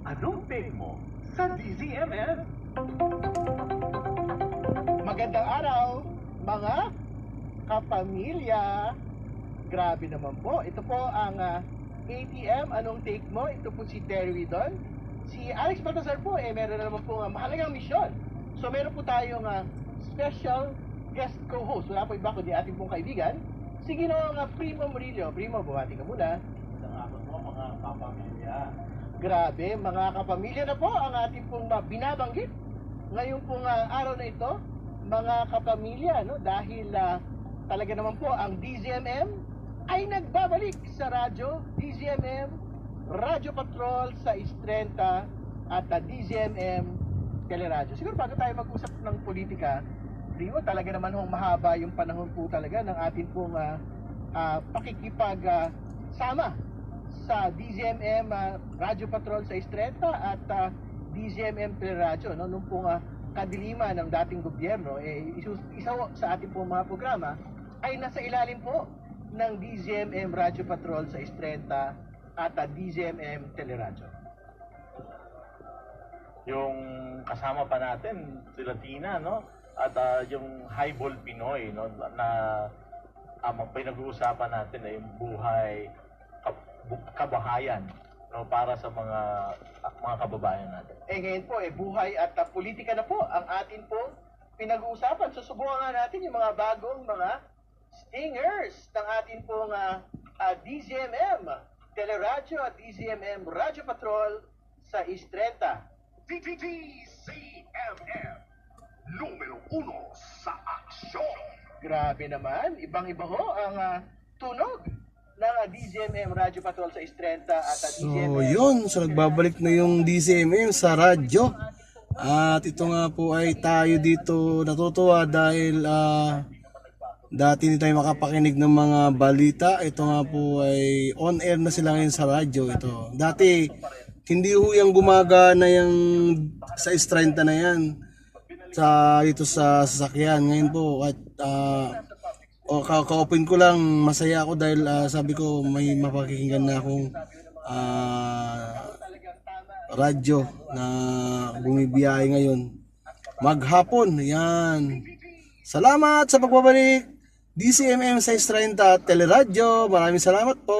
Anong take mo sa DZMM? Magandang araw, mga kapamilya. Grabe naman po. Ito po ang ATM. Anong take mo? Ito po si Terry Widon. Si Alex Baltazar po, meron na naman po mahalagang misyon. So meron po tayong special guest co-host. Wala po iba kundi ating pong kaibigan, si Ginoong Primo Murillo. Primo, bumati ka muna. Isang araw po mga kapamilya. Grabe, mga kapamilya na po ang ating pong binabanggit ngayong pong araw na ito, mga kapamilya, no? Dahil talaga naman po ang DZMM ay nagbabalik sa radyo. DZMM, Radyo Patrol sa Istrenta at DZMM Teleradyo. Siguro bago tayo mag-usap ng politika, Primo, talaga naman hong mahaba yung panahon po talaga ng ating pong sama sa DZMM Radyo Patrol sa Istrenta at DZMM Teleradyo, no? Nung pong kadiliman ng dating gobyerno, isa sa ating pong mga programa ay nasa ilalim po ng DZMM Radyo Patrol sa Istrenta at DZMM Teleradyo. Yung kasama pa natin sila Tina, no? At yung Highball Pinoy, no, na pinag-uusapan natin ay yung buhay kabahayan, no, para sa mga kababayan natin. Ngayon po buhay at politika na po ang atin po pinag-uusapan. Susubukan nga natin yung mga bagong mga stingers ng atin pong DZMM Teleradyo at DZMM Radyo Patrol sa Istrenta. DZMM, numero 1 sa aksyon. Grabe naman, ibang-iba ho ang tunog ng DZMM Radyo Patrol sa Istrenta at DZMM. So yun, so nagbabalik na yung DZMM sa radyo. At ito nga po ay tayo dito natutuwa dahil dati hindi tayo makapakinig ng mga balita. Ito nga po ay on air na sila ngayon sa radyo. Ito. Dati hindi ho yung gumagana yung sa Istrenta na yan. Dito sa sasakyan. Ngayon po at ka-open ko lang, masaya ako dahil sabi ko may mapakikinggan na akong radyo na bumibiyahe ngayon maghapon. Yan, salamat sa pagbabalik DZMM sa Istrenta Teleradyo. Maraming salamat po.